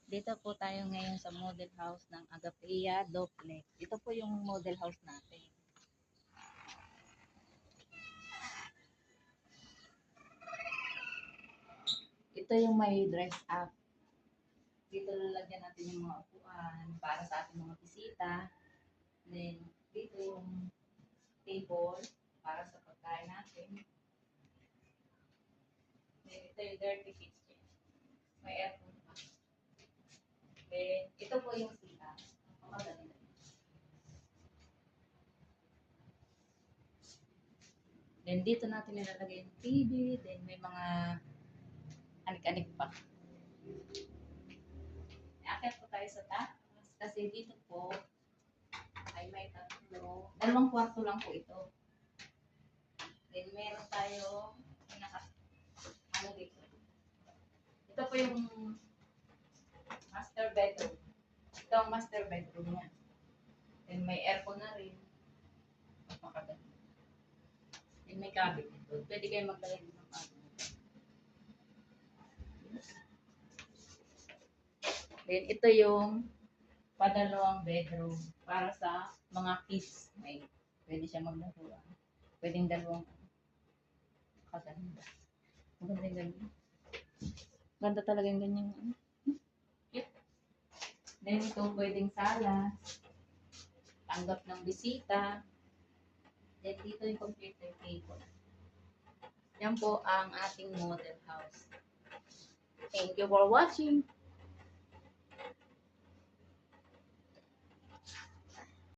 Dito po tayo ngayon sa model house ng Agapea Duplex. Ito po yung model house natin. Ito yung may dress up. Dito lalagyan natin yung mga upuan para sa ating mga bisita. Then, dito yung table para sa pagkain natin. Then, ito yung dirty kitchen. May aircon pa. Then, ito po yung sita. Napakaganda. Then, dito natin nilalagay yung TV. Then, may mga anik-anik pa. Akit po tayo sa taas. Kasi dito po ay may dalawang kwarto lang po ito. Then, meron tayo ano dito. Ito po yung master bedroom. Ito ang master bedroom niya. Then, may aircon na rin. Napakaganda. Then, may cabinet ito. Pwede kayo maglagay dito ng cabinet. Then, ito yung padalawang bedroom para sa mga kids. May, pwede siya maglaro. Pwedeng dalawang kaganda. Maganda yung ganyan. Ganda talaga yung ganyan. Then, ito pwedeng sala. Tanggap ng bisita. Then, dito yung computer table. Yan po ang ating model house. Thank you for watching.